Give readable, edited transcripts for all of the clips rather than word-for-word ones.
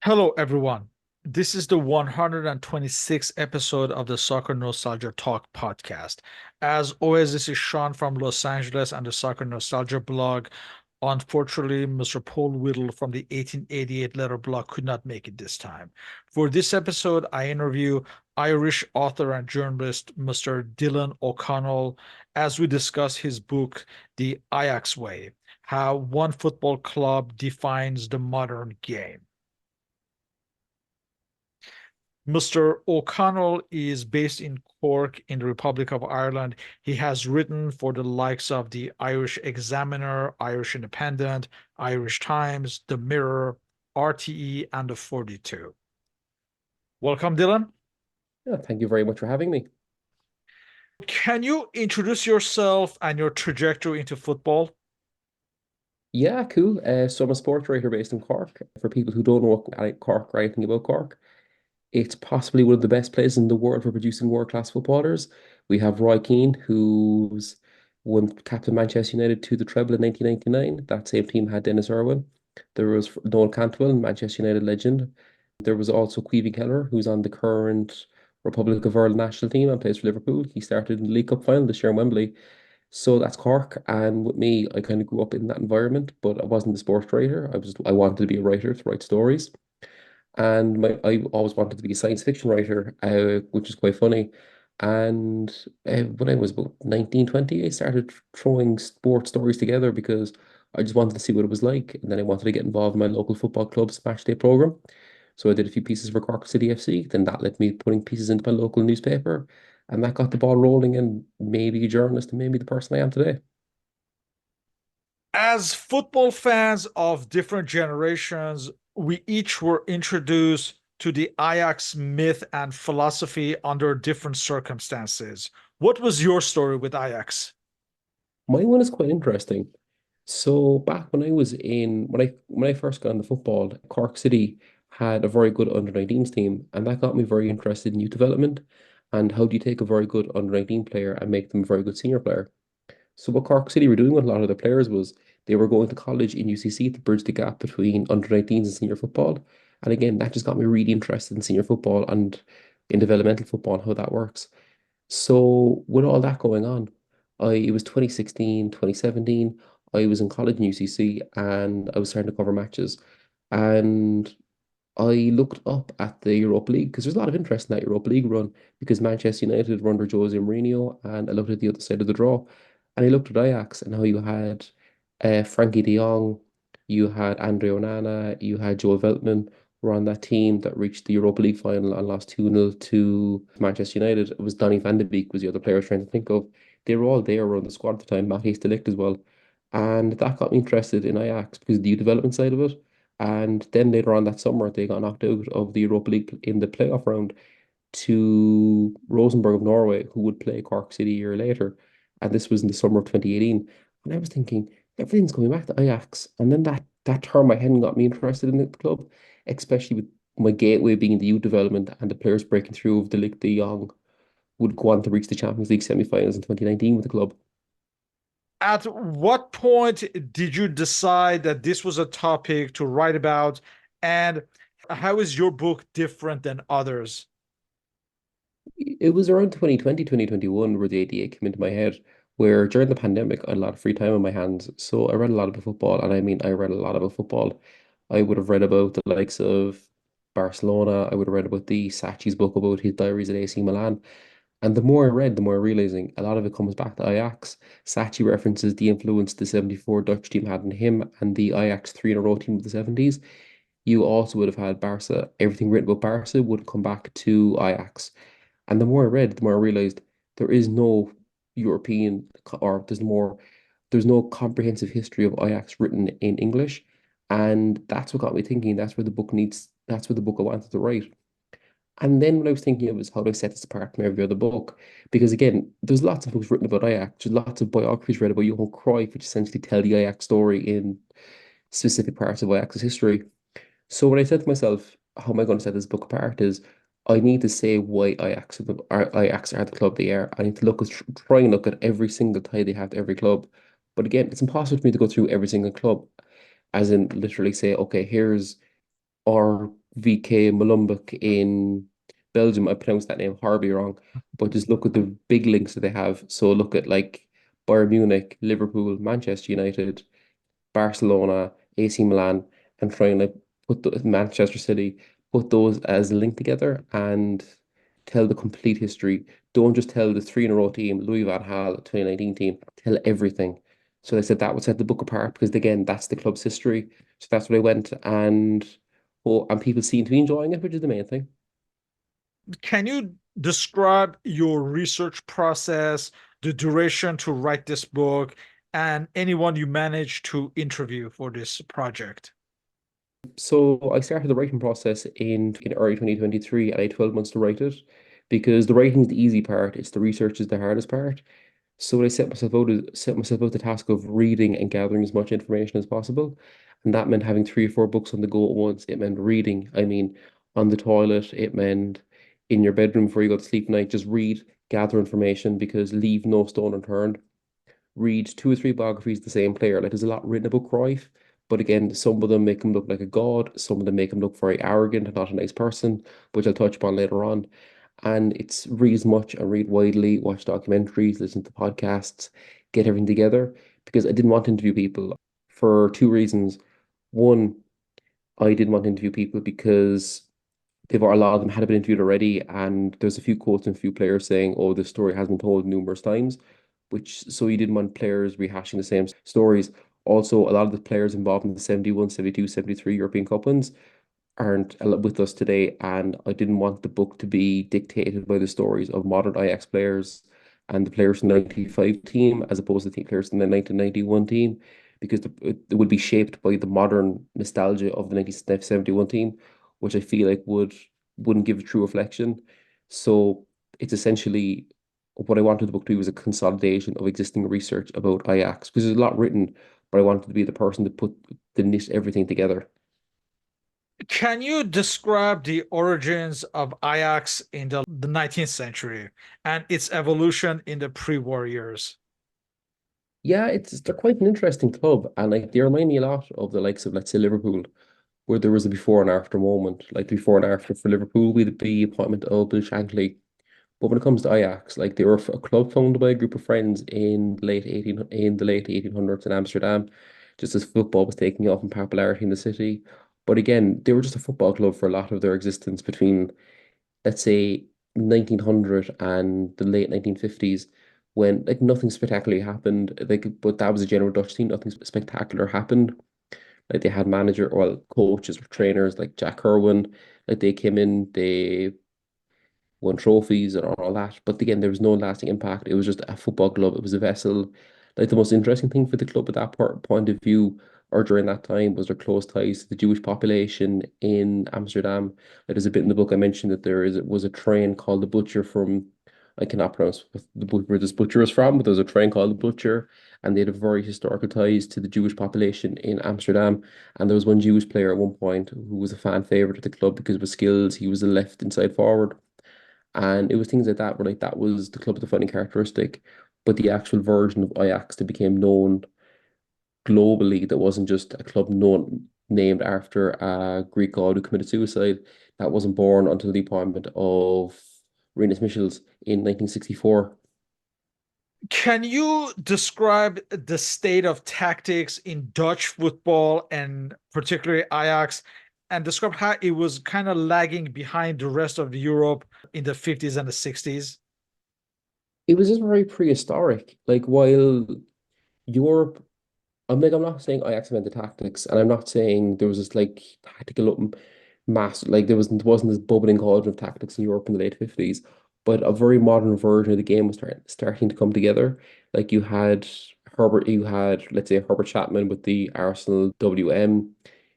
Hello, everyone. This is the 126th episode of the Soccer Nostalgia Talk Podcast. As always, this is Sean from Los Angeles and the Soccer Nostalgia blog. Unfortunately, Mr. Paul Whittle from the 1888 letter blog could not make it this time. For this episode, I interview Irish author and journalist Mr. Dylan O'Connell as we discuss his book, The Ajax Way: How One Football Club Defines the Modern Game. Mr. O'Connell is based in Cork in the Republic of Ireland. He has written for the likes of the Irish Examiner, Irish Independent, Irish Times, The Mirror, RTE, and the 42. Welcome, Dylan. Yeah, thank you very much for having me. Can you introduce yourself and your trajectory into football? Yeah, cool. So I'm a sports writer based in Cork. For people who don't know Cork or anything about Cork, it's possibly one of the best places in the world for producing world-class footballers. We have Roy Keane, who's won captain Manchester United to the treble in 1999. That same team had Dennis Irwin. There was Noel Cantwell, Manchester United legend. There was also Queevy Keller, who's on the current Republic of Ireland national team and plays for Liverpool. He started in the League Cup final this year in Wembley. So that's Cork. And with me, I kind of grew up in that environment, but I wasn't a sports writer. I wanted to be a writer to write stories. And I always wanted to be a science fiction writer, which is quite funny. And when I was about 19, 20, I started throwing sports stories together because I just wanted to see what it was like. And then I wanted to get involved in my local football club's match day program. So I did a few pieces for Cork City FC. Then that led me putting pieces into my local newspaper. And that got the ball rolling and made me a journalist and made me the person I am today. As football fans of different generations, we each were introduced to the Ajax myth and philosophy under different circumstances. What was your story with Ajax? My one is quite interesting. So back when I was in when I first got into football, Cork City had a very good under 19s team, and that got me very interested in youth development and how do you take a very good under 19 player and make them a very good senior player. So what Cork City were doing with a lot of their players was they were going to college in UCC to bridge the gap between under 19s and senior football. And again, that just got me really interested in senior football and in developmental football and how that works. So with all that going on, it was 2016, 2017. I was in college in UCC and I was starting to cover matches. And I looked up at the Europa League because there's a lot of interest in that Europa League run because Manchester United were under Jose Mourinho, and I looked at the other side of the draw, and I looked at Ajax and how you had Frankie de Jong, you had Andre Onana, you had Joel Veltman were on that team that reached the Europa League final and lost 2-0 to Manchester United. It was Donny van de Beek was the other player I was trying to think of. They were all there around the squad at the time, Matthijs de Ligt as well. And that got me interested in Ajax because of the youth development side of it. And then later on that summer, they got knocked out of the Europa League in the playoff round to Rosenborg of Norway, who would play Cork City a year later. And this was in the summer of 2018. And I was thinking, everything's going back to Ajax. And then that turned my head and got me interested in the club, especially with my gateway being the youth development and the players breaking through of the Ligue de Jong would go on to reach the Champions League semi-finals in 2019 with the club. At what point did you decide that this was a topic to write about? And how is your book different than others? It was around 2020, 2021 where the idea came into my head, where during the pandemic, I had a lot of free time on my hands. So I read a lot about football, and I mean, I read a lot about football. I would have read about the likes of Barcelona. I would have read about the Sachi's book about his diaries at AC Milan. And the more I read, the more realizing a lot of it comes back to Ajax. Sachi references the influence the 74 Dutch team had on him and the Ajax three in a row team of the 70s. You also would have had Barca. Everything written about Barca would come back to Ajax. And the more I read, the more I realized there is no European or there's no comprehensive history of Ajax written in English. And that's what got me thinking that's where the book I wanted to write. And then what I was thinking of was how do I set this apart from every other book? Because again, there's lots of books written about Ajax. There's lots of biographies read about Johan Cruyff, which essentially tell the Ajax story in specific parts of Ajax's history. So what I said to myself, how am I going to set this book apart is I need to say why Ajax are the club they are. I need to try and look at every single tie they have to every club. But again, it's impossible for me to go through every single club, as in literally say, okay, here's our VK Molenbeek in Belgium. I pronounced that name horribly wrong, but just look at the big links that they have. So look at like Bayern Munich, Liverpool, Manchester United, Barcelona, AC Milan, and try and like put the Manchester City, put those as linked together and tell the complete history. Don't just tell the three in a row team, Louis Van Gaal, 2019 team, tell everything. So they said that would set the book apart because again, that's the club's history. So that's what I went and oh, and people seem to be enjoying it, which is the main thing. Can you describe your research process, the duration to write this book, and anyone you managed to interview for this project? So I started the writing process in early 2023 and I had 12 months to write it because the writing is the easy part, it's the research is the hardest part. So what I set myself out the task of reading and gathering as much information as possible. And that meant having 3 or 4 books on the go at once. It meant reading. I mean, on the toilet, it meant in your bedroom before you go to sleep at night, just read, gather information because leave no stone unturned. Read 2 or 3 biographies of the same player. Like there's a lot written about Cruyff, but again, some of them make him look like a god, some of them make him look very arrogant and not a nice person, which I'll touch upon later on. And it's read as much and read widely, watch documentaries, listen to podcasts, get everything together because I didn't want to interview people for 2 reasons. One, I didn't want to interview people because they've a lot of them had been interviewed already, and there's a few quotes and a few players saying, "Oh, this story has been told numerous times," which so you didn't want players rehashing the same stories. Also, a lot of the players involved in the 71, 72, 73 European Cup wins aren't with us today, and I didn't want the book to be dictated by the stories of modern Ajax players and the players from the 95 team as opposed to the players from the 1991 team, because it would be shaped by the modern nostalgia of the 1971 team, which I feel like wouldn't give a true reflection. So it's essentially what I wanted the book to be was a consolidation of existing research about Ajax, because there's a lot written, but I wanted to be the person to put the knit everything together. Can you describe the origins of Ajax in the 19th century and its evolution in the pre-war years? Yeah, they're quite an interesting club, and like they remind me a lot of the likes of let's say Liverpool, where there was a before and after moment. Like the before and after for Liverpool, with the appointment of Bill Shankly. But when it comes to Ajax, like they were a club founded by a group of friends in the late 1800s in Amsterdam, just as football was taking off in popularity in the city. But again, they were just a football club for a lot of their existence between let's say 1900 and the late 1950s when like nothing spectacular happened like but that was a general Dutch team, nothing spectacular happened. Like they had manager or well, coaches or trainers like Jack Irwin, like they came in, they won trophies and all that. But again, there was no lasting impact. It was just a football club. It was a vessel. Like the most interesting thing for the club at that point of view, or during that time, was their close ties to the Jewish population in Amsterdam. Like there's a bit in the book I mentioned that was a train called the Butcher from. I cannot pronounce where this butcher is from, but there's a train called the Butcher, and they had a very historical ties to the Jewish population in Amsterdam. And there was one Jewish player at one point who was a fan favorite at the club because of his skills. He was a left inside forward, and it was things like that where like that was the club's defining characteristic. But the actual version of Ajax that became known globally, that wasn't just a club known named after a Greek god who committed suicide, that wasn't born until the appointment of Rinus Michels in 1964. Can you describe the state of tactics in Dutch football and particularly Ajax and describe how it was kind of lagging behind the rest of Europe in the 50s and the 60s? It was just very prehistoric. Like while Europe I'm not saying Ajax invented tactics, and I'm not saying there was this like tactical mass like there wasn't this bubbling cauldron of tactics in Europe in the late 50s, but a very modern version of the game was starting to come together. Like you had let's say Herbert Chapman with the Arsenal WM.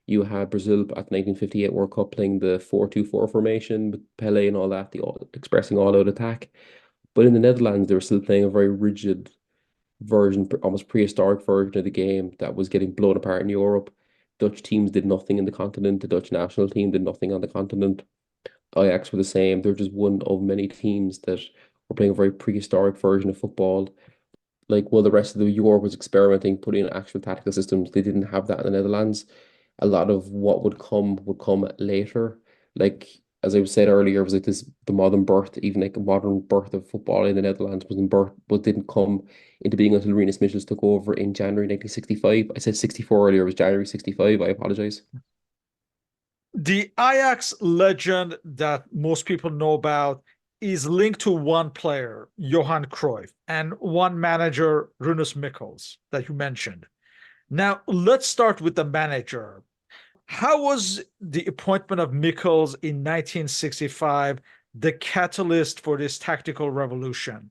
You had Brazil at the 1958 World Cup playing the 4-2-4 formation with Pele and all that, the expressing all out attack. But in the Netherlands, they were still playing a very rigid version, almost prehistoric version of the game that was getting blown apart in Europe. Dutch teams did nothing in the continent. The Dutch national team did nothing on the continent. Ajax were the same. They're just one of many teams that were playing a very prehistoric version of football. Like while the rest of the Europe was experimenting, putting in actual tactical systems, they didn't have that in the Netherlands. A lot of what would come later. Like as I said earlier, it was like this the modern birth, even like a modern birth of football in the Netherlands wasn't birth, but didn't come into being until Rinus Michels took over in January 1965. I said 64 earlier, it was January 65. I apologize. The Ajax legend that most people know about is linked to one player, Johan Cruyff, and one manager, Rinus Michels, that you mentioned. Now, let's start with the manager. How was the appointment of Michels in 1965 the catalyst for this tactical revolution?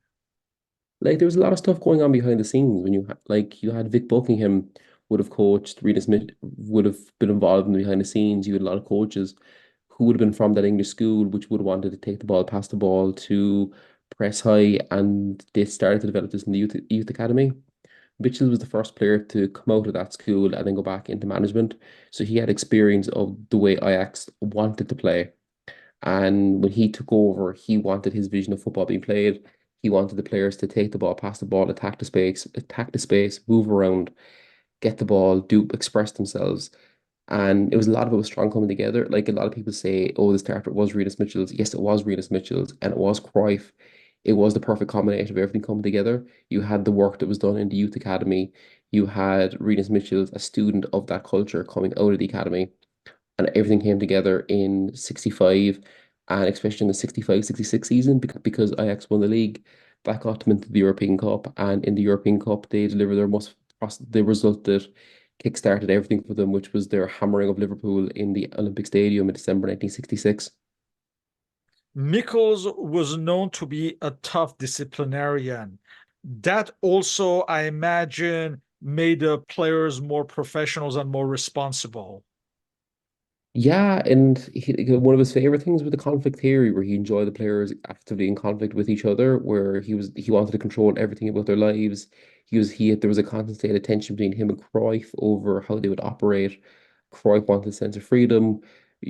Like there was a lot of stuff going on behind the scenes when like you had Vic Buckingham would have coached, Rita Smith would have been involved in the behind the scenes. You had a lot of coaches who would have been from that English school, which would have wanted to take the ball, pass the ball to press high, and they started to develop this in the youth academy. Mitchell was the first player to come out of that school and then go back into management. So he had experience of the way Ajax wanted to play. And when he took over, he wanted his vision of football being played. He wanted the players to take the ball, pass the ball, attack the space, move around, get the ball, do express themselves. And it was a lot of it was strong coming together. Like a lot of people say, oh, the starter was Rinus Michels. Yes, it was Rinus Michels and it was Cruyff. It was the perfect combination of everything coming together. You had the work that was done in the youth academy. You had Rinus Michels, a student of that culture, coming out of the academy and everything came together in 65 and especially in the 65-66 season because Ajax won the league. That got them into the European Cup, and in the European Cup they delivered their most the result that kick-started everything for them, which was their hammering of Liverpool in the Olympic Stadium in December 1966. Michels was known to be a tough disciplinarian. That also, I imagine, made the players more professionals and more responsible. Yeah, and one of his favorite things with the conflict theory, where he enjoyed the players actively in conflict with each other, where he wanted to control everything about their lives. There was a constant state of tension between him and Cruyff over how they would operate. Cruyff wanted a sense of freedom.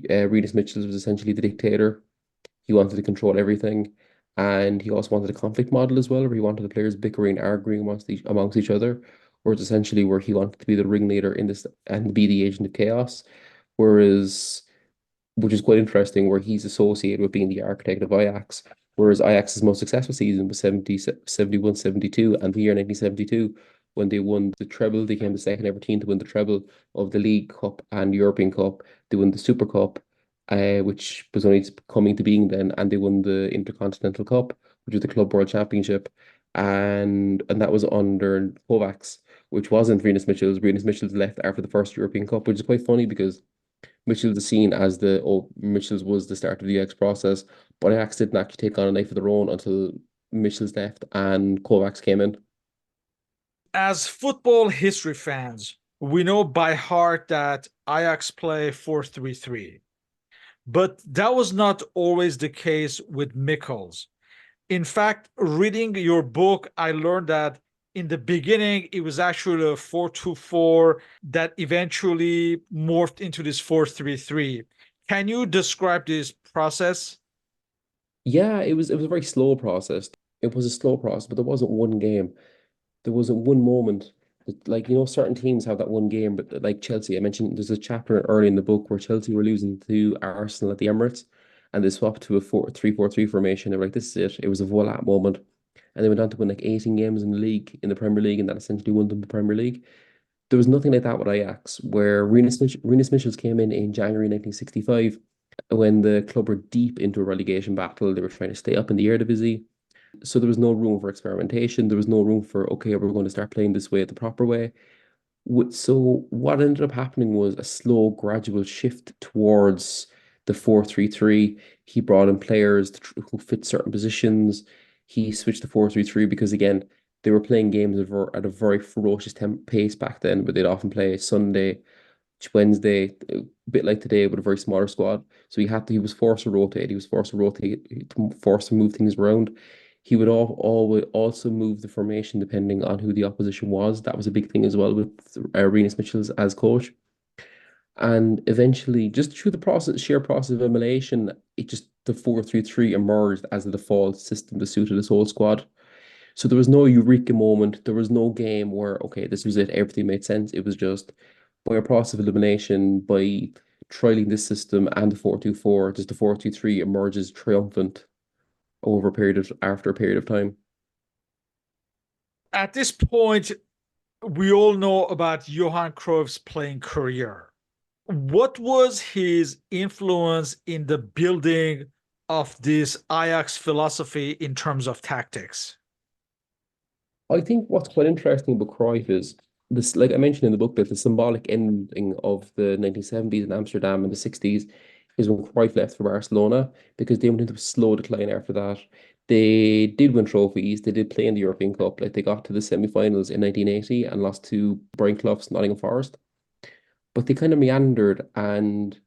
Rinus Michels was essentially the dictator. He wanted to control everything, and he also wanted a conflict model as well, where he wanted the players bickering, arguing amongst each other, whereas essentially where he wanted to be the ringleader in this and be the agent of chaos. Whereas, which is quite interesting, where he's associated with being the architect of Ajax, whereas Ajax's most successful season was 71-72, and the year 1972, when they won the treble, they became the second ever team to win the treble of the League Cup and European Cup. They won the Super Cup, which was only coming to being then, and they won the Intercontinental Cup, which was the Club World Championship, and that was under Kovacs, which wasn't Venus Mitchell's. Venus Mitchell's left after the first European Cup, which is quite funny because Mitchell's is seen as Mitchell's was the start of the Ajax process, but Ajax didn't actually take on a life of their own until Mitchell's left and Kovacs came in. As football history fans, we know by heart that Ajax play 4-3-3, but that was not always the case with Michels. In fact, reading your book, I learned that in the beginning, it was actually a 4-2-4 that eventually morphed into this 4-3-3. Can you describe this process? Yeah, it was a very slow process. It was a slow process, but there wasn't one game. There wasn't one moment that, like, certain teams have that one game, but like Chelsea, I mentioned there's a chapter early in the book where Chelsea were losing to Arsenal at the Emirates and they swapped to a 4-3-4-3 formation. They were like, this is it. It was a voila moment. And they went on to win like 18 games in the league, in the Premier League, and that essentially won them the Premier League. There was nothing like that with Ajax, where Rinus Michels came in January 1965 when the club were deep into a relegation battle. They were trying to stay up in the Eredivisie. So there was no room for experimentation. There was no room for, okay, we're going to start playing this way, the proper way. So what ended up happening was a slow, gradual shift towards the 4-3-3. He brought in players who fit certain positions. He switched to 4-3-3 because, again, they were playing games at a very ferocious pace back then, but they'd often play Sunday, Wednesday, a bit like today, but a very smaller squad. So he was forced to rotate. He was forced to rotate, forced to move things around. He would always also move the formation depending on who the opposition was. That was a big thing as well with Rinus Michels as coach. And eventually, just through the sheer process of emulation, the 4-3-3 emerged as the default system that suited his whole squad. So there was no eureka moment. There was no game where, okay, this was it, everything made sense. It was just by a process of elimination, by trialing this system and the 4-2-4, just the 4-2-3 emerges triumphant over a period of after a period of time. At this point, we all know about Johan Cruyff's playing career. What was his influence in the building of this Ajax philosophy in terms of tactics? I think what's quite interesting about Cruyff is this, like I mentioned in the book, that the symbolic ending of the 1970s in Amsterdam and the 60s is when Cruyff left for Barcelona because they went into a slow decline after that. They did win trophies, they did play in the European Cup, like they got to the semi-finals in 1980 and lost to Brian Clough's Nottingham Forest. But they kind of meandered and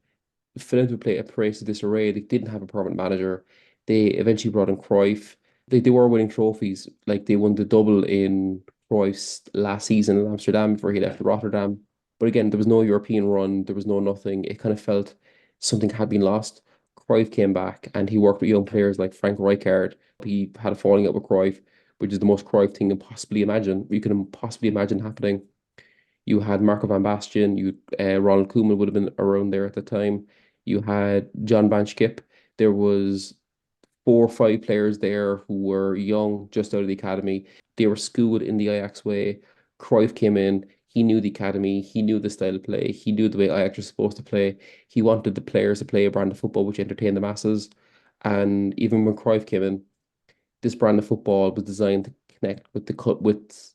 fell into a place of disarray. They didn't have a permanent manager. They eventually brought in Cruyff. They were winning trophies. Like they won the double in Cruyff's last season in Amsterdam before he left Rotterdam. But again, there was no European run. There was no nothing. It kind of felt something had been lost. Cruyff came back and he worked with young players like Frank Rijkaard. He had a falling out with Cruyff, which is the most Cruyff thing you can possibly imagine happening. You had Marco van Basten, Ronald Koeman would have been around there at the time. You had John Van Schip. There was 4 or 5 players there who were young, just out of the academy. They were schooled in the Ajax way. Cruyff came in. He knew the academy. He knew the style of play. He knew the way Ajax was supposed to play. He wanted the players to play a brand of football which entertained the masses. And even when Cruyff came in, this brand of football was designed to connect with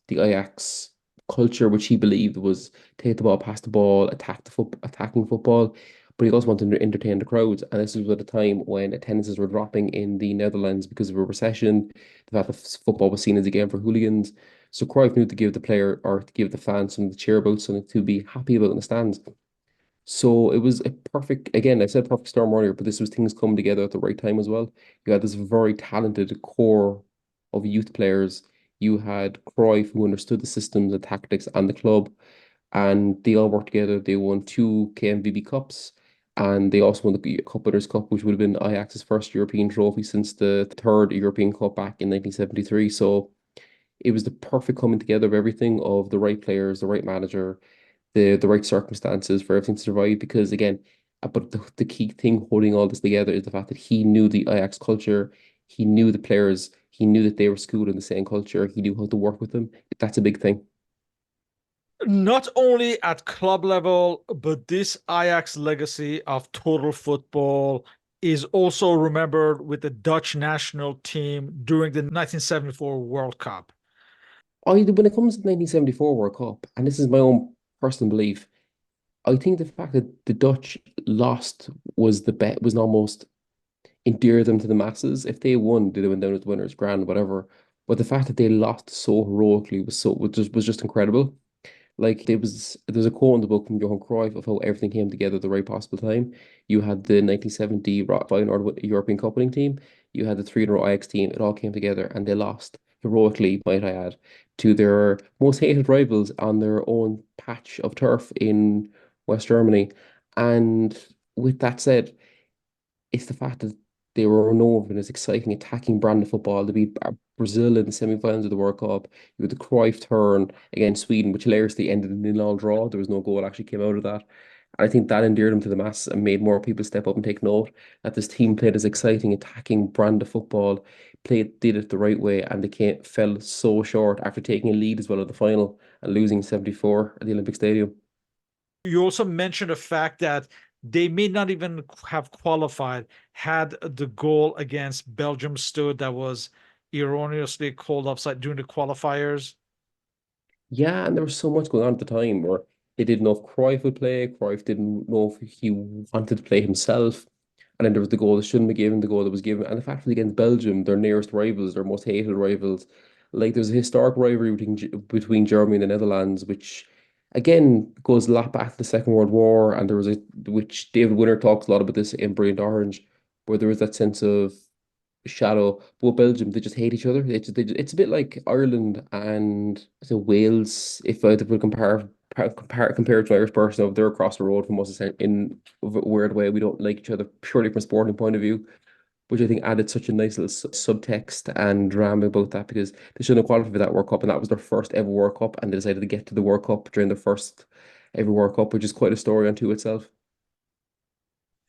the Ajax culture, which he believed was take the ball, pass the ball, attacking football. But he also wanted to entertain the crowds, and this was at a time when attendances were dropping in the Netherlands because of a recession. The fact that football was seen as a game for hooligans. So Cruyff knew to give the player or to give the fans something to cheer about, something to be happy about in the stands. So it was a perfect, again, I said perfect storm earlier, but this was things coming together at the right time as well. You had this very talented core of youth players. You had Cruyff, who understood the systems and tactics and the club, and they all worked together. They won 2 KMVB Cups, and they also won the Cup Winners' Cup, which would have been Ajax's first European trophy since the third European Cup back in 1973. So it was the perfect coming together of everything of the right players, the right manager, the right circumstances for everything to survive. Because again, but the key thing holding all this together is the fact that he knew the Ajax culture, he knew the players, he knew that they were schooled in the same culture, he knew how to work with them. That's a big thing. Not only at club level, but this Ajax legacy of total football is also remembered with the Dutch national team during the 1974 World Cup. When it comes to the 1974 World Cup, and this is my own personal belief, I think the fact that the Dutch lost was the bet was almost endear them to the masses. If they won, they went down as winners, grand, whatever. But the fact that they lost so heroically was just incredible. Like there's a quote in the book from Johan Cruyff of how everything came together at the right possible time. You had the 1970 Feyenoord European Cup winning team. You had the 3-in-a-row Ajax team. It all came together and they lost heroically, might I add, to their most hated rivals on their own patch of turf in West Germany. And with that said, it's the fact that they were known for this exciting attacking brand of football. They beat Brazil in the semi-finals of the World Cup. You had the Cruyff turn against Sweden, which hilariously ended in a nil-all draw. There was no goal actually came out of that. And I think that endeared them to the mass and made more people step up and take note that this team played this exciting attacking brand of football, did it the right way, and fell so short after taking a lead as well at the final and losing 74 at the Olympic Stadium. You also mentioned the fact that they may not even have qualified had the goal against Belgium stood that was erroneously called offside during the qualifiers. Yeah, and there was so much going on at the time where they didn't know if Cruyff would play. Cruyff didn't know if he wanted to play himself. And then there was the goal that shouldn't be given, the goal that was given. And the fact that against Belgium, their nearest rivals, their most hated rivals, like there's a historic rivalry between Germany and the Netherlands, which again goes a lot back to the Second World War. And there was which David Winter talks a lot about this in Brilliant Orange, where there was that sense of shadow. But Belgium, they just hate each other. It's a bit like Ireland and so Wales. If I would compare it to Irish person, if they're across the road from us in a weird way, we don't like each other purely from a sporting point of view. Which I think added such a nice little subtext and drama about that because they shouldn't have qualified for that World Cup and that was their first ever World Cup and they decided to get to the World Cup during their first ever World Cup, which is quite a story unto itself.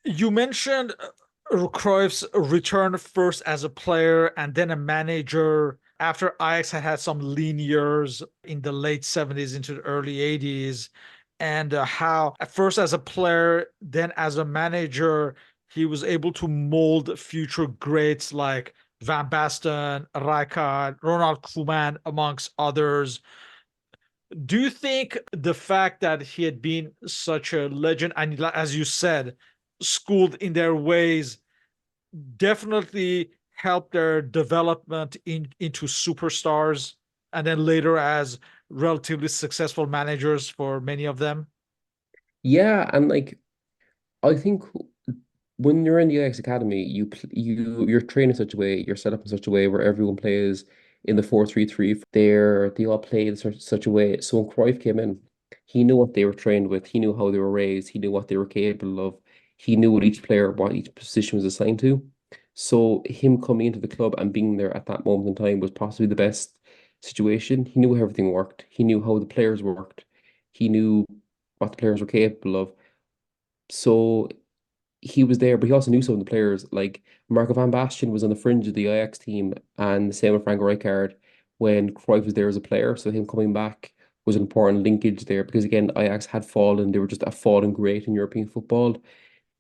You mentioned Cruyff's return first as a player and then a manager after Ajax had had some lean years in the late 70s into the early 80s, and how at first as a player, then as a manager, he was able to mold future greats like Van Basten, Rijkaard, Ronald Koeman, amongst others. Do you think the fact that he had been such a legend and, as you said, schooled in their ways definitely helped their development into superstars and then later as relatively successful managers for many of them? Yeah, and like I think when you're in the UX Academy, you're trained in such a way, you're set up in such a way where everyone plays in the 4-3-3. They all play in such a way. So when Cruyff came in, he knew what they were trained with, he knew how they were raised, he knew what they were capable of, he knew what each player, what each position was assigned to. So him coming into the club and being there at that moment in time was possibly the best situation. He knew how everything worked. He knew how the players worked. He knew what the players were capable of. So he was there, but he also knew some of the players. Like Marco van Basten was on the fringe of the Ajax team, and the same with Frank Rijkaard when Cruyff was there as a player. So him coming back was an important linkage there because again, Ajax had fallen. They were just a fallen great in European football.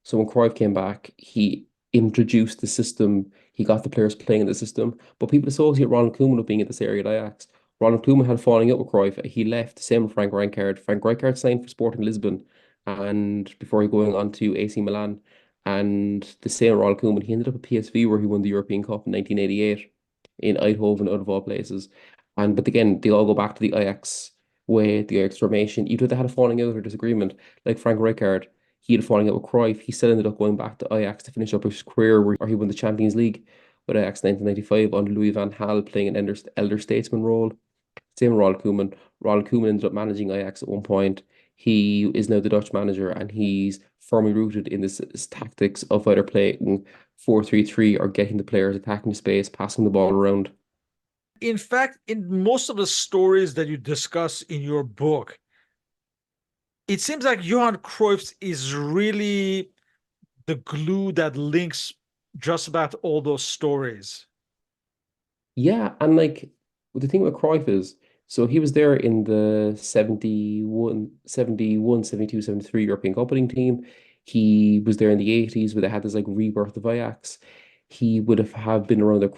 So when Cruyff came back, he introduced the system. He got the players playing in the system. But people associate Ronald Koeman with being at this area at Ajax. Ronald Koeman had a falling out with Cruyff. He left. Same with Frank Rijkaard. Frank Rijkaard signed for Sporting Lisbon, and before he going on to AC Milan. And the same with Ronald Koeman. He ended up at PSV where he won the European Cup in 1988 in Eindhoven, out of all places. And but again, they all go back to the Ajax way, the Ajax formation. Even if they had a falling out or disagreement, like Frank Rijkaard, he had a falling out with Cruyff. He still ended up going back to Ajax to finish up his career where he won the Champions League with Ajax 1995 under Louis van Gaal playing an elder statesman role. Same with Ronald Koeman. Ronald Koeman ended up managing Ajax at one point. He is now the Dutch manager and he's firmly rooted in this tactics of either playing 4-3-3 or getting the players attacking the space, passing the ball around. In fact, in most of the stories that you discuss in your book, it seems like Johan Cruyff is really the glue that links just about all those stories. Yeah, and like the thing with Cruyff is, so he was there in the 72, 73 European Cup winning team. He was there in the 80s where they had this like rebirth of Ajax. He would have been around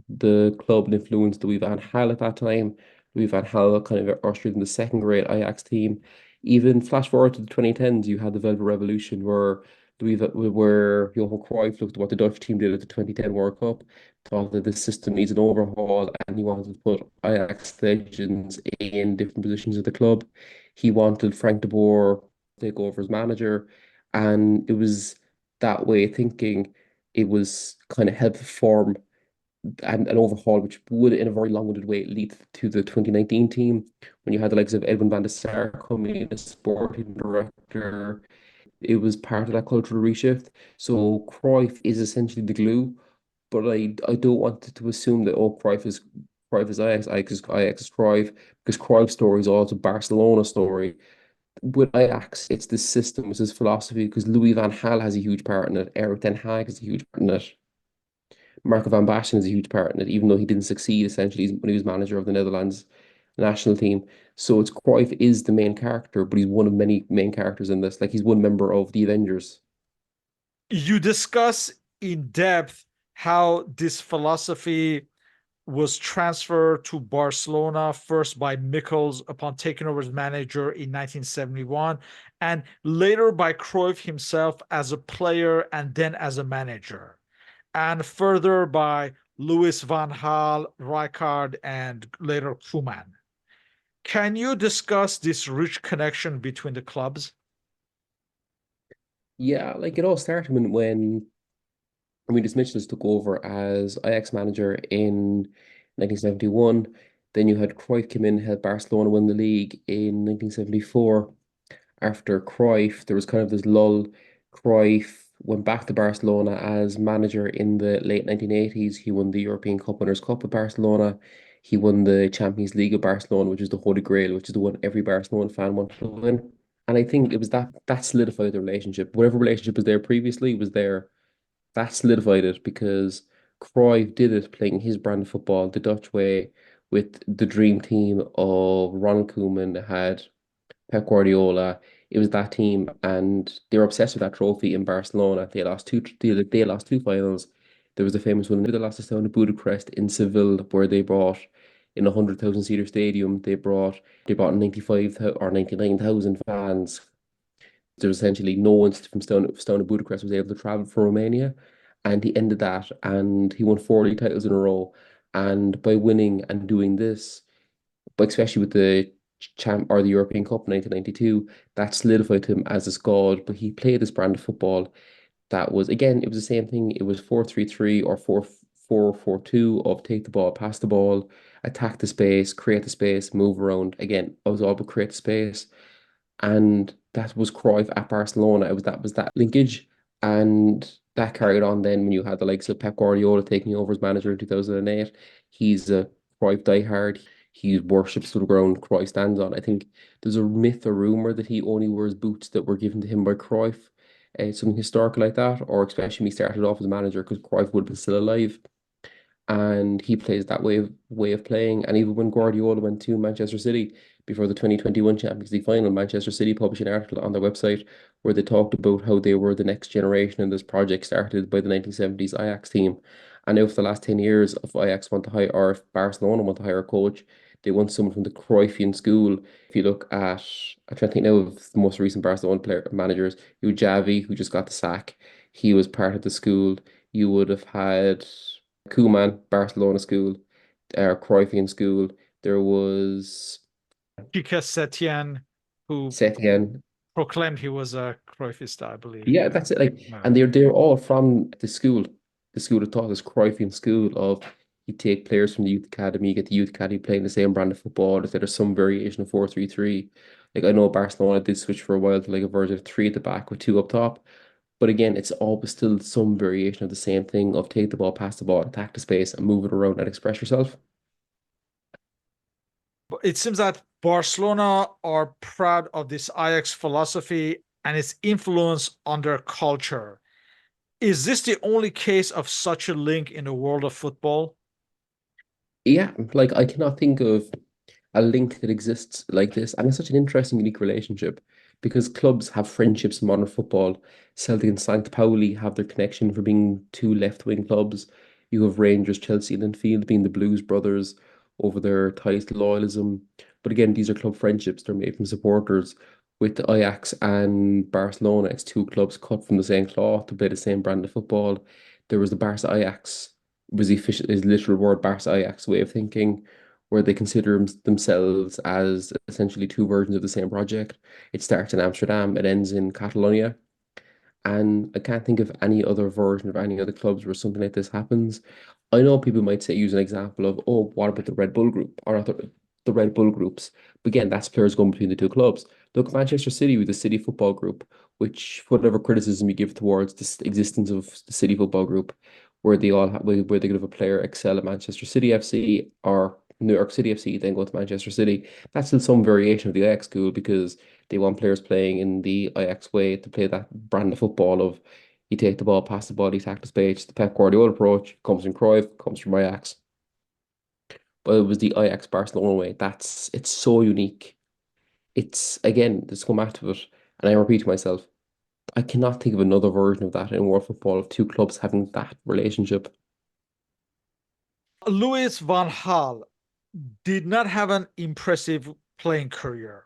the club and influenced Louis van Gaal at that time. Louis van Gaal kind of ushered in the second great Ajax team. Even flash forward to the 2010s, you had the Velvet Revolution where Johan Cruyff looked at what the Dutch team did at the 2010 World Cup, thought that the system needs an overhaul, and he wanted to put Ajax legends in different positions of the club. He wanted Frank de Boer to take over as manager, and it was that way of thinking. It was kind of helped form an overhaul, which would, in a very long-winded way, lead to the 2019 team when you had the likes of Edwin van der Sar coming in as sporting director. It was part of that cultural reshift. So Cruyff is essentially the glue, but I don't want to assume that Cruyff is Ajax is Cruyff, because Cruyff's story is also Barcelona story. With Ajax, it's this system, it's this philosophy, because Louis van Gaal has a huge part in it, Eric Ten Hag has a huge part in it, Marco van Basten has a huge part in it, even though he didn't succeed essentially when he was manager of the Netherlands national team. So it's Cruyff is the main character, but he's one of many main characters in this. Like he's one member of the Avengers. You discuss in depth how this philosophy was transferred to Barcelona first by Michels upon taking over as manager in 1971, and later by Cruyff himself as a player and then as a manager, and further by Louis van Gaal, Rijkaard, and later Koeman. Can you discuss this rich connection between the clubs? Yeah, like it all started when Rinus Michels took over as Ajax manager in 1971. Then you had Cruyff come in, help Barcelona win the league in 1974. After Cruyff, there was kind of this lull. Cruyff went back to Barcelona as manager in the late 1980s. He won the European Cup Winners' Cup with Barcelona. He won the Champions League of Barcelona, which is the Holy Grail, which is the one every Barcelona fan wants to win. And I think it was that solidified the relationship. Whatever relationship was there previously was there. That solidified it because Cruyff did it playing his brand of football, the Dutch way, with the dream team of Ronald Koeman, had Pep Guardiola. It was that team, and they were obsessed with that trophy in Barcelona. They lost two finals. There was the famous one they lost to Budapest in Seville, where they brought in a 100,000 seater stadium. They brought 99,000 fans. There was essentially no one from Stone Budapest was able to travel from Romania, and he ended that, and he won 40 titles in a row. And by winning and doing this, but especially with the champ or the European Cup in 1992, that solidified him as a god. But he played this brand of football that was, again, it was the same thing. It was 4-3-3 or 4-4-2 of take the ball, pass the ball, attack the space, create the space, move around. Again, I was all about create the space. And that was Cruyff at Barcelona. It was that linkage. And that carried on then when you had the likes of Pep Guardiola taking over as manager in 2008. He's a Cruyff diehard. He worships the ground Cruyff stands on. I think there's a myth or rumor that he only wears boots that were given to him by Cruyff. Something historical like that, or especially when he started off as a manager because Cruyff would have been still alive, and he plays that way of playing. And even when Guardiola went to Manchester City before the 2021 Champions League final, Manchester City published an article on their website where they talked about how they were the next generation in this project started by the 1970s Ajax team. And now for the last 10 years, if Ajax want to hire, or if Barcelona want to hire a coach, they want someone from the Cruyffian school. If you look at, I'm trying to think now of the most recent Barcelona player managers, you had Javi, who just got the sack. He was part of the school. You would have had Koeman, Barcelona school, Cruyffian school. There was Quique Setien, who Setien. proclaimed he was a Cruyffista, I believe. Yeah, that's it. Like, No. and they're all from the school of thought, this Cruyffian school of you take players from the youth academy, you get the youth academy playing the same brand of football. If there's some variation of 4-3-3. Like I know Barcelona did switch for a while to like a version of three at the back with two up top. But again, it's always still some variation of the same thing of take the ball, pass the ball, attack the space, and move it around and express yourself. But it seems that Barcelona are proud of this Ajax philosophy and its influence on their culture. Is this the only case of such a link in the world of football? Yeah, like I cannot think of a link that exists like this. And it's such an interesting, unique relationship because clubs have friendships in modern football. Celtic and St. Pauli have their connection for being two left-wing clubs. You have Rangers, Chelsea, and Enfield being the Blues brothers over their ties to loyalism. But again, these are club friendships. They're made from supporters. With Ajax and Barcelona, it's two clubs cut from the same cloth to play the same brand of football. There was the Barca Ajax, was the official, his literal word, Barca Ajax way of thinking, where they consider themselves as essentially two versions of the same project. It starts in Amsterdam, it ends in Catalonia. And I can't think of any other version of any other clubs where something like this happens. I know people might say, use an example of, oh, what about the Red Bull group or not the Red Bull groups? But again, that's players going between the two clubs. Look at Manchester City with the City Football Group, which whatever criticism you give towards the existence of the City Football Group, where they all have, where they could have a player excel at Manchester City FC or New York City FC, then go to Manchester City. That's still some variation of the Ajax school because they want players playing in the Ajax way to play that brand of football of you take the ball, pass the ball, you attack the space. The Pep Guardiola approach comes from Cruyff, comes from Ajax. But it was the Ajax Barcelona way. It's so unique. It's again, let's come back to it. And I repeat myself, I cannot think of another version of that in world football of two clubs having that relationship. Louis van Gaal did not have an impressive playing career,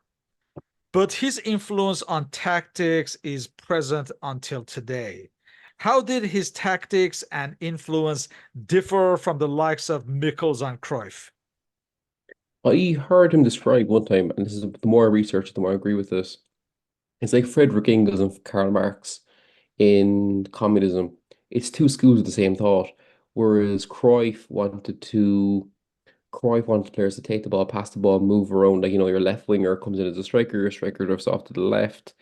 but his influence on tactics is present until today. How did his tactics and influence differ from the likes of Mikkels and Cruyff? I heard him describe one time, and this is the more I research, the more I agree with this. It's like Frederick Engels and Karl Marx in communism. It's two schools of the same thought. Whereas Cruyff wanted players to take the ball, pass the ball, move around. Like, your left winger comes in as a striker, your striker drifts off to the left.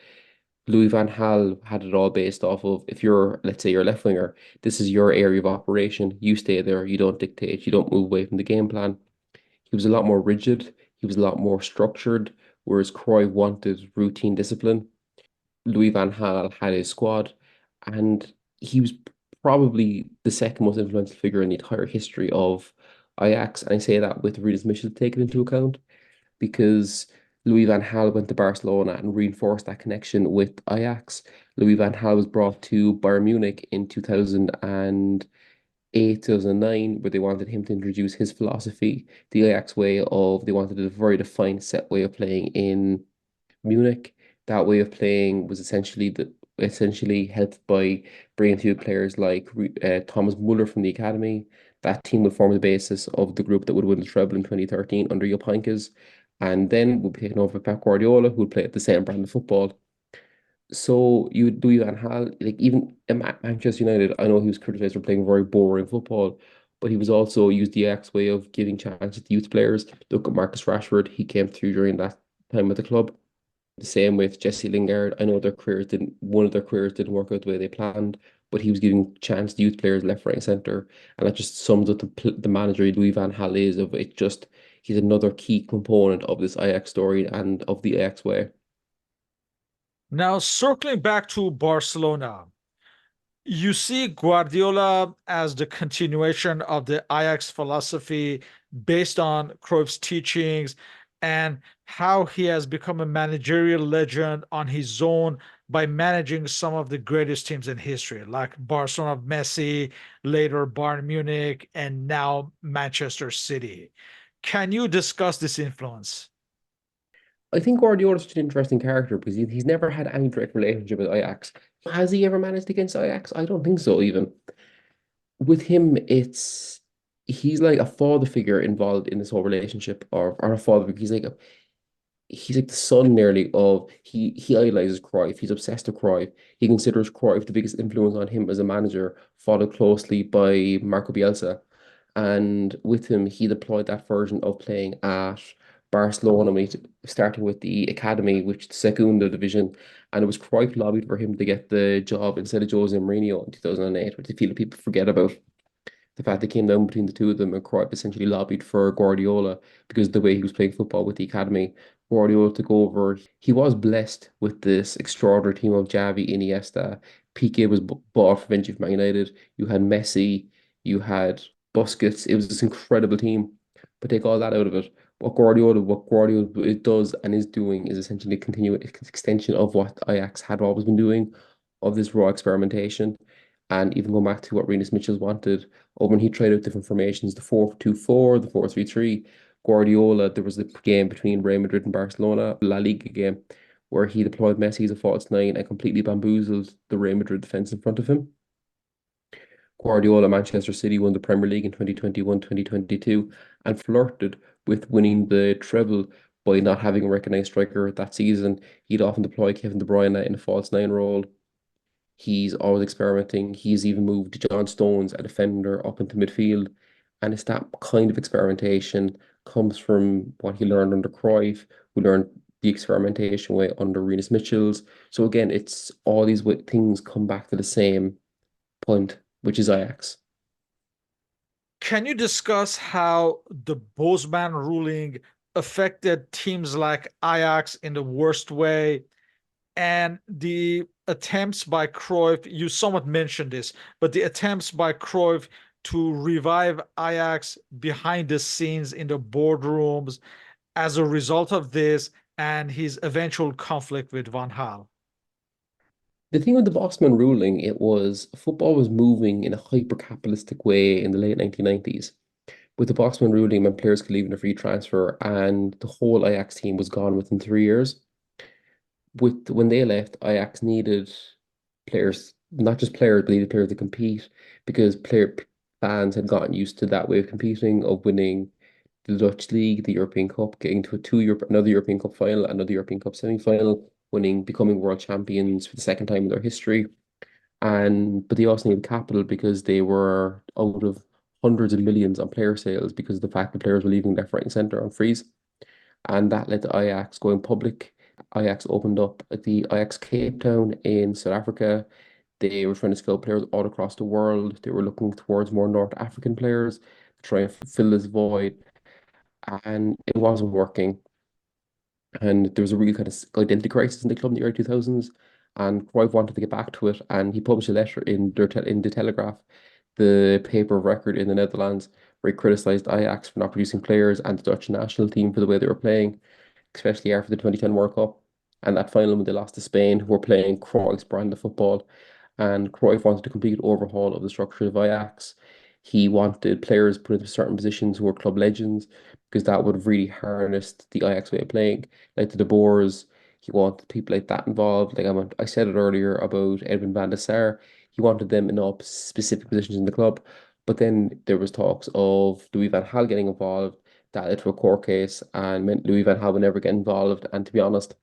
Louis van Gaal had it all based off of if you're, let's say, you're a left winger, this is your area of operation. You stay there, you don't dictate, you don't move away from the game plan. He was a lot more rigid, he was a lot more structured. whereas Cruyff wanted routine discipline. Louis van Gaal had his squad, and he was probably the second most influential figure in the entire history of Ajax. And I say that with Rinus Michel taken into account because Louis van Gaal went to Barcelona and reinforced that connection with Ajax. Louis van Gaal was brought to Bayern Munich in 2008, 2009, where they wanted him to introduce his philosophy, the Ajax way of, they wanted a very defined set way of playing in Munich. That way of playing was essentially helped by bringing through players like Thomas Muller from the academy. That team would form the basis of the group that would win the treble in 2013 under Jupp Heynckes, and then would be taken over by Pep Guardiola, who would play at the same brand of football. So you would do Van Hal, like even in Manchester United, I know he was criticized for playing very boring football, but he was also used the X way of giving chances to youth players. Look at Marcus Rashford, he came through during that time at the club. The same with Jesse Lingard. I know one of their careers didn't work out the way they planned, but he was giving chance to youth players left, right, and centre. And that just sums up the manager Louis van Gaal is of it just, he's another key component of this Ajax story and of the Ajax way. Now, circling back to Barcelona, you see Guardiola as the continuation of the Ajax philosophy based on Cruyff's teachings and how he has become a managerial legend on his own by managing some of the greatest teams in history, like Barcelona of Messi, later Bayern Munich, and now Manchester City. Can you discuss this influence? I think Guardiola's such an interesting character because he's never had any direct relationship with Ajax. Has he ever managed against Ajax? I don't think so, even. With him, he's like a father figure involved in this whole relationship, or a father figure. He's like the son nearly of he idolizes Cruyff. He's obsessed with Cruyff. He considers Cruyff the biggest influence on him as a manager, followed closely by Marco Bielsa. And with him, he deployed that version of playing at Barcelona, starting with the academy, which is the Segunda division. And it was Cruyff lobbied for him to get the job instead of Jose Mourinho in 2008, which I feel people forget about the fact that came down between the two of them, and Cruyff essentially lobbied for Guardiola because of the way he was playing football with the academy. Guardiola took over. He was blessed with this extraordinary team of Xavi, Iniesta. Piqué was bought for Vinci from Man United. You had Messi, you had Busquets. It was this incredible team. But take all that out of it. What Guardiola it does and is doing is essentially a continuous extension of what Ajax had always been doing, of this raw experimentation. And even going back to what Rinus Michels wanted, or when he tried out different formations, the 4-2-4, the 4-3-3, Guardiola, there was the game between Real Madrid and Barcelona, La Liga game, where he deployed Messi as a false nine and completely bamboozled the Real Madrid defense in front of him. Guardiola, Manchester City won the Premier League in 2021, 2022, and flirted with winning the treble by not having a recognised striker that season. He'd often deploy Kevin De Bruyne in a false nine role. He's always experimenting. He's even moved John Stones, a defender, up into midfield. And it's that kind of experimentation comes from what he learned under Cruyff, who learned the experimentation way under Rinus Michels. So again, it's all these things come back to the same point, which is Ajax. Can you discuss how the Bosman ruling affected teams like Ajax in the worst way and the attempts by Cruyff? You somewhat mentioned this, but the attempts by Cruyff to revive Ajax behind the scenes in the boardrooms as a result of this and his eventual conflict with Van Gaal. The thing with the Bosman ruling, it was football was moving in a hyper-capitalistic way in the late 1990s. With the Bosman ruling, when players could leave in a free transfer, and the whole Ajax team was gone within 3 years. When they left, Ajax needed players, not just players, but needed players to compete because player fans had gotten used to that way of competing, of winning the Dutch League, the European Cup, getting to a another European Cup final, another European Cup semi-final, winning, becoming world champions for the second time in their history. But they also needed capital because they were out of hundreds of millions on player sales because of the fact that players were leaving left, right, and centre on freeze. And that led to Ajax going public. Ajax opened up at the Ajax Cape Town in South Africa. They were trying to scout players all across the world. They were looking towards more North African players to try and fill this void, and it wasn't working. And there was a real kind of identity crisis in the club in the early 2000s. And Cruyff wanted to get back to it, and he published a letter in in the Telegraph, the paper of record in the Netherlands, where he criticised Ajax for not producing players and the Dutch national team for the way they were playing, especially after the 2010 World Cup. And that final when they lost to Spain, who were playing Cruyff's brand of football. And Cruyff wanted a complete overhaul of the structure of Ajax. He wanted players put into certain positions who were club legends because that would have really harnessed the Ajax way of playing, like the De Boers. He wanted people like that involved. Like I said it earlier about Edwin van der Sar. He wanted them in all specific positions in the club. But then there was talks of Louis van Gaal getting involved. That led to a court case and meant Louis van Gaal would never get involved. And to be honest,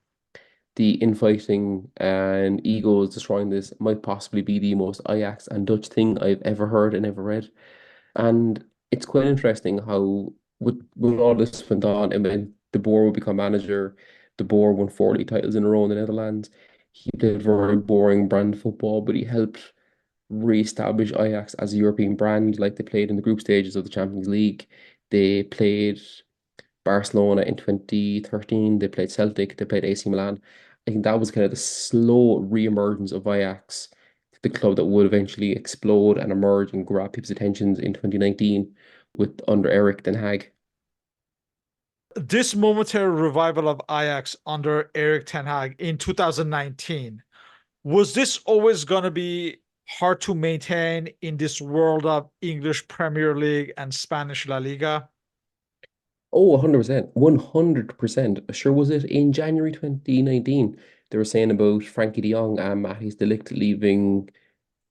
the infighting and egos destroying this might possibly be the most Ajax and Dutch thing I've ever heard and ever read. And it's quite interesting how, when all this went on, and when De Boer would become manager, De Boer won 40 titles in a row in the Netherlands. He played very boring brand football, but he helped re-establish Ajax as a European brand, like they played in the group stages of the Champions League. They played Barcelona in 2013. They played Celtic. They played AC Milan. I think that was kind of the slow re-emergence of Ajax, the club that would eventually explode and emerge and grab people's attentions in 2019 with under Eric Den Haag. This momentary revival of Ajax under Erik ten Hag in 2019, was this always going to be hard to maintain in this world of English Premier League and Spanish La Liga? Oh, 100%. 100%. Sure, was it in January 2019? They were saying about Frankie de Jong and Matthijs de Ligt leaving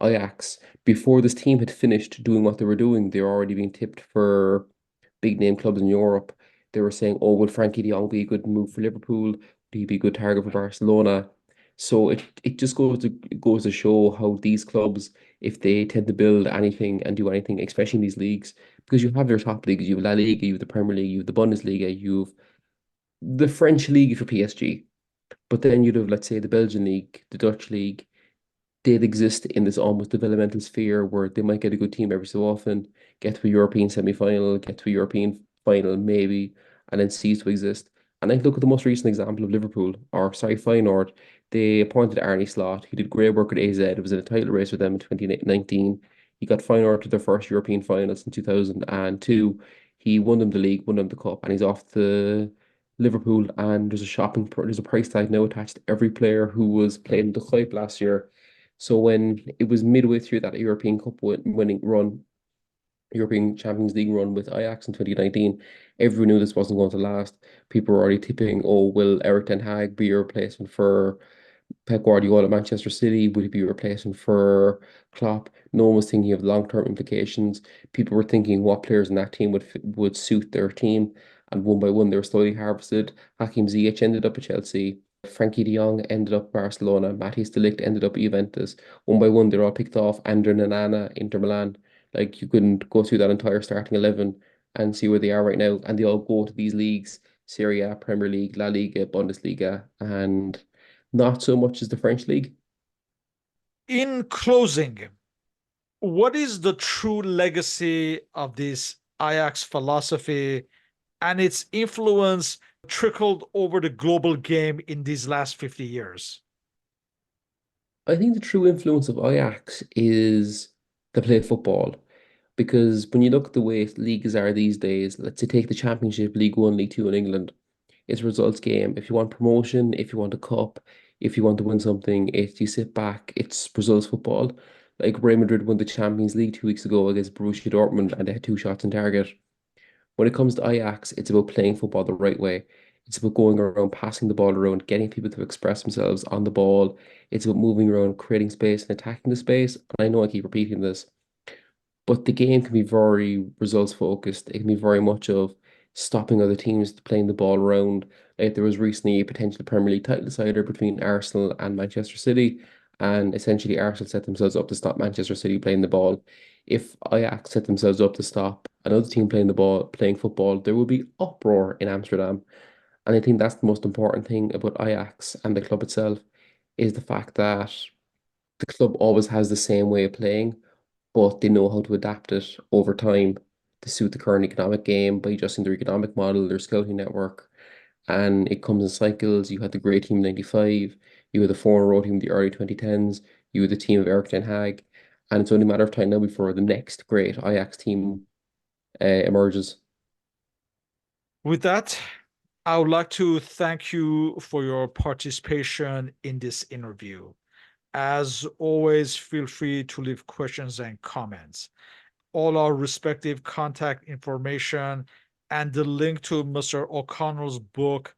Ajax. Before this team had finished doing what they were doing, they were already being tipped for big name clubs in Europe. They were saying, "Oh, would Frankie de Jong be a good move for Liverpool? Would he be a good target for Barcelona?" So it just goes to show how these clubs, if they tend to build anything and do anything, especially in these leagues, because you have your top leagues, you have La Liga, you have the Premier League, you have the Bundesliga, you have the French league for PSG, but then you'd have, let's say, the Belgian league, the Dutch league, they'd exist in this almost developmental sphere where they might get a good team every so often, get to a European semi-final, get to a European final maybe, and then cease to exist. And I look at the most recent example of Liverpool, or sorry, Feyenoord. They appointed Arne Slot. He did great work at AZ. It was in a title race with them in 2019. He got Feyenoord to their first European finals in 2002. He won them the league, won them the cup, and he's off to Liverpool. And there's a price tag now attached to every player who was playing the hype last year. So when it was midway through that European Cup winning run, European Champions League run with Ajax in 2019, everyone knew this wasn't going to last. People were already tipping, oh, will Eric Ten Hag be a replacement for Pep Guardiola at Manchester City? Would he be a replacement for Klopp? No one was thinking of long-term implications. People were thinking what players in that team would suit their team. And one by one, they were slowly harvested. Hakim Ziyech ended up at Chelsea. Frankie de Jong ended up Barcelona. Matthijs de Ligt ended up Juventus. One by one, they're all picked off. Ander Nanana, Inter Milan. Like you couldn't go through that entire starting 11 and see where they are right now. And they all go to these leagues, Serie A, Premier League, La Liga, Bundesliga, and not so much as the French league. In closing, what is the true legacy of this Ajax philosophy and its influence trickled over the global game in these last 50 years? I think the true influence of Ajax is the play of football. Because when you look at the way leagues are these days, let's say take the Championship, League One, League Two in England, it's a results game. If you want promotion, if you want a cup, if you want to win something, if you sit back, it's results football. Like Real Madrid won the Champions League 2 weeks ago against Borussia Dortmund and they had two shots on target. When it comes to Ajax, it's about playing football the right way. It's about going around, passing the ball around, getting people to express themselves on the ball. It's about moving around, creating space and attacking the space. And I know I keep repeating this, but the game can be very results focused. It can be very much of stopping other teams playing the ball around. Like there was recently a potential Premier League title decider between Arsenal and Manchester City, and essentially Arsenal set themselves up to stop Manchester City playing the ball. If Ajax set themselves up to stop another team playing the ball, playing football, there will be uproar in Amsterdam. And I think that's the most important thing about Ajax and the club itself is the fact that the club always has the same way of playing, but they know how to adapt it over time to suit the current economic game by adjusting their economic model, their scouting network. and it comes in cycles. You had the great team 95, you had the four in a row team in the early 2010s, you had the team of Eric Ten Hag, and it's only a matter of time now before the next great Ajax team emerges. With that, I would like to thank you for your participation in this interview. As always, feel free to leave questions and comments. All our respective contact information and the link to Mr. O'Connell's book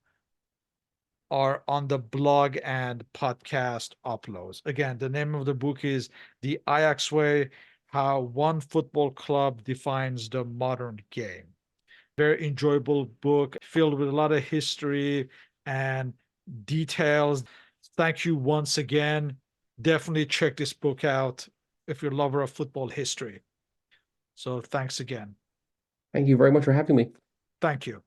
are on the blog and podcast uploads. Again, the name of the book is The Ajax Way: How One Football Club Defines the Modern Game. Very enjoyable book filled with a lot of history and details. Thank you once again. Definitely check this book out if you're a lover of football history. So thanks again. Thank you very much for having me. Thank you.